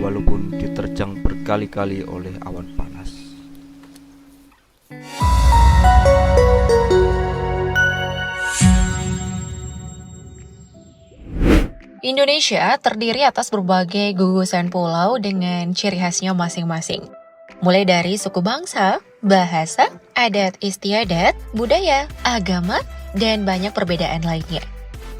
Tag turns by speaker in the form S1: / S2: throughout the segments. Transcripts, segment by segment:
S1: walaupun diterjang berkali-kali oleh awan panas.
S2: Indonesia terdiri atas berbagai gugusan pulau dengan ciri khasnya masing-masing. Mulai dari suku bangsa, bahasa, adat istiadat, budaya, agama, dan banyak perbedaan lainnya.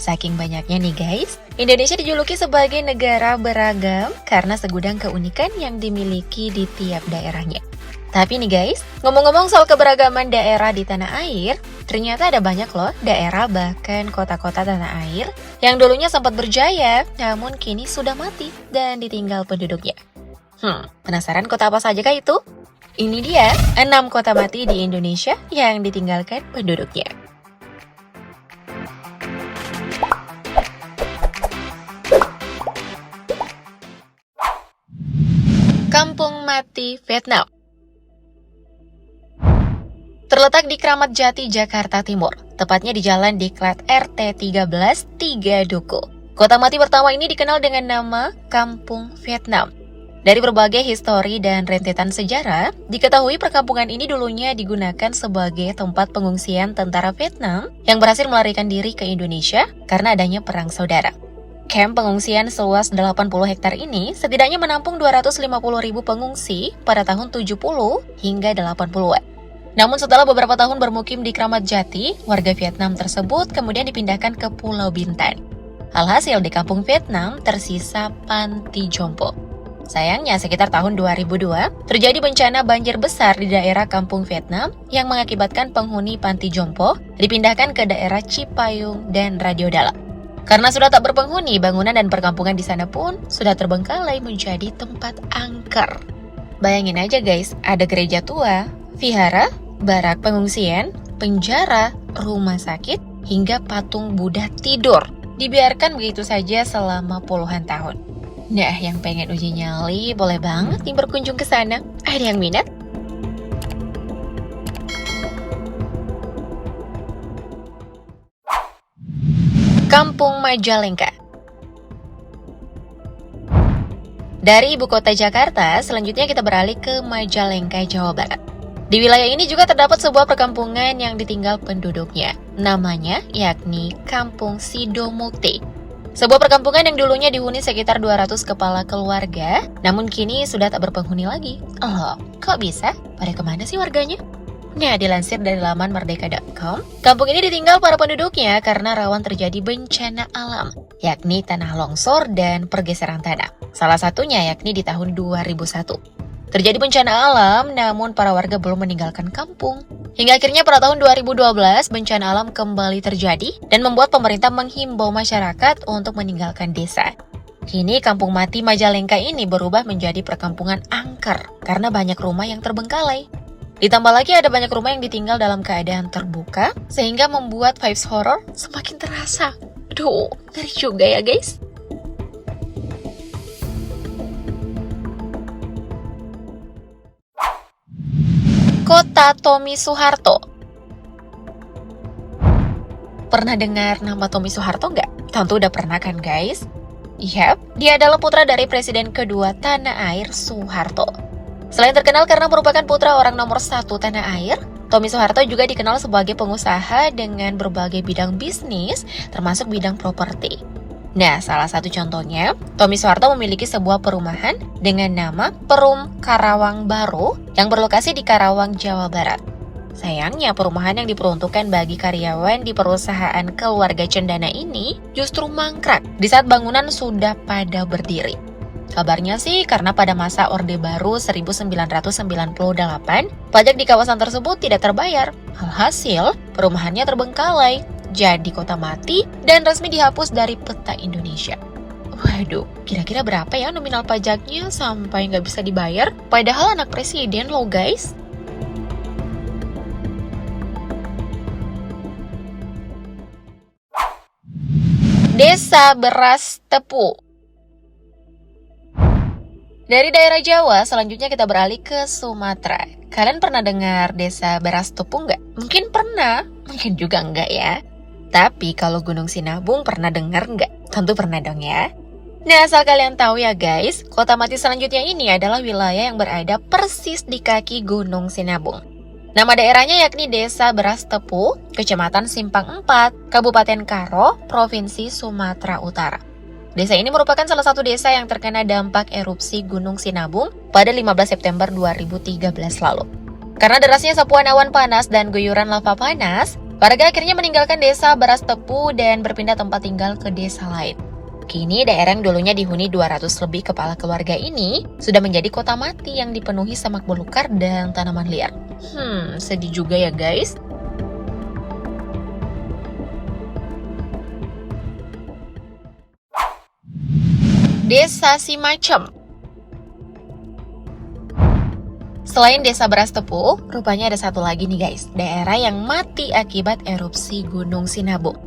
S2: Saking banyaknya nih guys, Indonesia dijuluki sebagai negara beragam karena segudang keunikan yang dimiliki di tiap daerahnya. Tapi nih guys, ngomong-ngomong soal keberagaman daerah di tanah air, ternyata ada banyak loh daerah bahkan kota-kota tanah air yang dulunya sempat berjaya, namun kini sudah mati dan ditinggal penduduknya. Penasaran kota apa saja kah itu? Ini dia 6 kota mati di Indonesia yang ditinggalkan penduduknya. Kampung Mati Vietnam. Terletak di Kramat Jati, Jakarta Timur, tepatnya di Jalan Diklat RT 13 3 Duku. Kota mati pertama ini dikenal dengan nama Kampung Vietnam. Dari berbagai histori dan rentetan sejarah, diketahui perkampungan ini dulunya digunakan sebagai tempat pengungsian tentara Vietnam yang berhasil melarikan diri ke Indonesia karena adanya perang saudara. Kamp pengungsian seluas 80 hektar ini setidaknya menampung 250.000 pengungsi pada tahun 70 hingga 80-an. Namun setelah beberapa tahun bermukim di Kramat Jati, warga Vietnam tersebut kemudian dipindahkan ke Pulau Bintan. Alhasil di kampung Vietnam tersisa panti jompo. Sayangnya sekitar tahun 2002, terjadi bencana banjir besar di daerah kampung Vietnam yang mengakibatkan penghuni panti jompo dipindahkan ke daerah Cipayung dan Radio Dalam. Karena sudah tak berpenghuni, bangunan dan perkampungan di sana pun sudah terbengkalai menjadi tempat angker. Bayangin aja guys, ada gereja tua, vihara, barak pengungsian, penjara, rumah sakit, hingga patung Buddha tidur. Dibiarkan begitu saja selama puluhan tahun. Nah, yang pengen uji nyali boleh banget nih berkunjung ke sana. Ada yang minat? Kampung Majalengka. Dari ibu kota Jakarta, selanjutnya kita beralih ke Majalengka, Jawa Barat. Di wilayah ini juga terdapat sebuah perkampungan yang ditinggal penduduknya. Namanya yakni Kampung Sidomukti. Sebuah perkampungan yang dulunya dihuni sekitar 200 kepala keluarga, namun kini sudah tak berpenghuni lagi. Oh, kok bisa? Pada kemana sih warganya? Nah, dilansir dari laman merdeka.com, kampung ini ditinggal para penduduknya karena rawan terjadi bencana alam, yakni tanah longsor dan pergeseran tanah. Salah satunya yakni di tahun 2001. Terjadi bencana alam, namun para warga belum meninggalkan kampung. Hingga akhirnya pada tahun 2012, bencana alam kembali terjadi dan membuat pemerintah menghimbau masyarakat untuk meninggalkan desa. Kini Kampung Mati Majalengka ini berubah menjadi perkampungan angker karena banyak rumah yang terbengkalai. Ditambah lagi ada banyak rumah yang ditinggal dalam keadaan terbuka, sehingga membuat vibes horor semakin terasa. Aduh, ngeri juga ya guys. Kota Tommy Soeharto. Pernah dengar nama Tommy Soeharto nggak? Tentu udah pernah kan guys? Yap, dia adalah putra dari Presiden kedua tanah air Soeharto. Selain terkenal karena merupakan putra orang nomor 1 tanah air, Tommy Soeharto juga dikenal sebagai pengusaha dengan berbagai bidang bisnis, termasuk bidang properti. Nah, salah satu contohnya, Tommy Soeharto memiliki sebuah perumahan dengan nama Perum Karawang Baru yang berlokasi di Karawang, Jawa Barat. Sayangnya, perumahan yang diperuntukkan bagi karyawan di perusahaan keluarga Cendana ini justru mangkrak di saat bangunan sudah pada berdiri. Kabarnya sih karena pada masa Orde Baru 1998, pajak di kawasan tersebut tidak terbayar. Alhasil, perumahannya terbengkalai, jadi kota mati, dan resmi dihapus dari peta Indonesia. Waduh, kira-kira berapa ya nominal pajaknya sampai nggak bisa dibayar? Padahal anak presiden loh guys. Desa Beras Tepu. Dari daerah Jawa, selanjutnya kita beralih ke Sumatera. Kalian pernah dengar desa Beras Tepu nggak? Mungkin pernah, mungkin juga enggak ya. Tapi kalau Gunung Sinabung pernah dengar nggak? Tentu pernah dong ya. Nah, asal kalian tahu ya guys, Kota Mati selanjutnya ini adalah wilayah yang berada persis di kaki Gunung Sinabung. Nama daerahnya yakni Desa Beras Tepu, Kecamatan Simpang 4, Kabupaten Karo, Provinsi Sumatera Utara. Desa ini merupakan salah satu desa yang terkena dampak erupsi Gunung Sinabung pada 15 September 2013 lalu. Karena derasnya sapuan awan panas dan guyuran lava panas, warga akhirnya meninggalkan Desa Beras Tepu dan berpindah tempat tinggal ke desa lain. Kini daerah yang dulunya dihuni 200 lebih kepala keluarga ini sudah menjadi kota mati yang dipenuhi semak belukar dan tanaman liar. Sedih juga ya guys. Desa Simacem. Selain Desa Beras Tepu, rupanya ada satu lagi nih guys, daerah yang mati akibat erupsi Gunung Sinabung.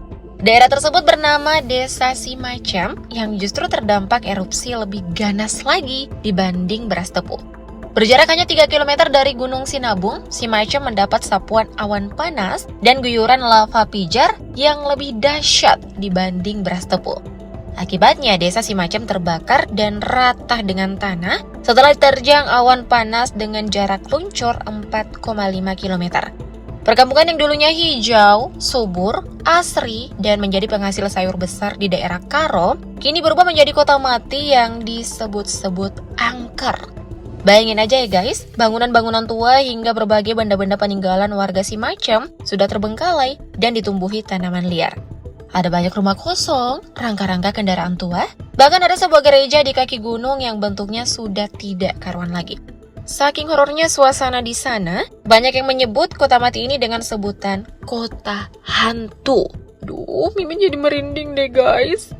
S2: Daerah tersebut bernama Desa Simacem yang justru terdampak erupsi lebih ganas lagi dibanding Beras Tepu. Berjarak hanya 3 km dari Gunung Sinabung, Simacem mendapat sapuan awan panas dan guyuran lava pijar yang lebih dahsyat dibanding Beras Tepu. Akibatnya, Desa Simacem terbakar dan rata dengan tanah setelah diterjang awan panas dengan jarak luncur 4,5 km. Perkampungan yang dulunya hijau, subur, asri, dan menjadi penghasil sayur besar di daerah Karo, kini berubah menjadi kota mati yang disebut-sebut angker. Bayangin aja ya guys, bangunan-bangunan tua hingga berbagai benda-benda peninggalan warga Simacem sudah terbengkalai dan ditumbuhi tanaman liar. Ada banyak rumah kosong, rangka-rangka kendaraan tua, bahkan ada sebuah gereja di kaki gunung yang bentuknya sudah tidak karuan lagi. Saking horornya suasana di sana, banyak yang menyebut kota mati ini dengan sebutan kota hantu. Duh, Mimin jadi merinding deh guys.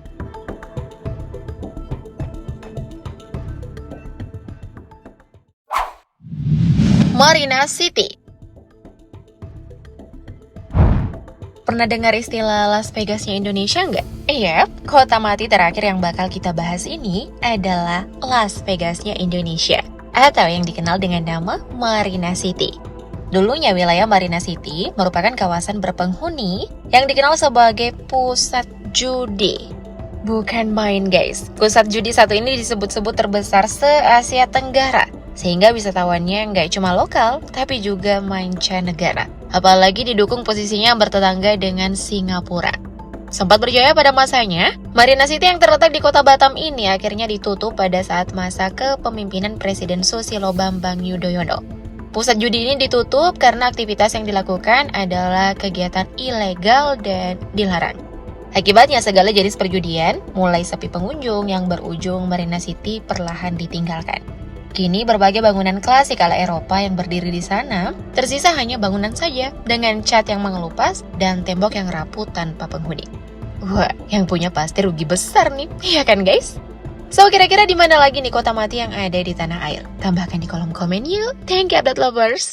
S2: Marina City. Pernah dengar istilah Las Vegasnya Indonesia nggak? Iya, kota mati terakhir yang bakal kita bahas ini adalah Las Vegasnya Indonesia, atau yang dikenal dengan nama Marina City. Dulunya wilayah Marina City merupakan kawasan berpenghuni yang dikenal sebagai pusat judi. Bukan main guys, pusat judi satu ini disebut-sebut terbesar se-Asia Tenggara, sehingga wisatawannya nggak cuma lokal, tapi juga mancanegara. Apalagi didukung posisinya yang bertetangga dengan Singapura. Sempat berjaya pada masanya, Marina City yang terletak di kota Batam ini akhirnya ditutup pada saat masa kepemimpinan Presiden Susilo Bambang Yudhoyono. Pusat judi ini ditutup karena aktivitas yang dilakukan adalah kegiatan ilegal dan dilarang. Akibatnya segala jenis perjudian, mulai sepi pengunjung yang berujung Marina City perlahan ditinggalkan. Kini berbagai bangunan klasik ala Eropa yang berdiri di sana, tersisa hanya bangunan saja dengan cat yang mengelupas dan tembok yang rapuh tanpa penghuni. Wah, yang punya pasti rugi besar nih, iya kan guys? So, kira-kira di mana lagi nih kota mati yang ada di tanah air? Tambahkan di kolom komen yuk. Thank you update lovers.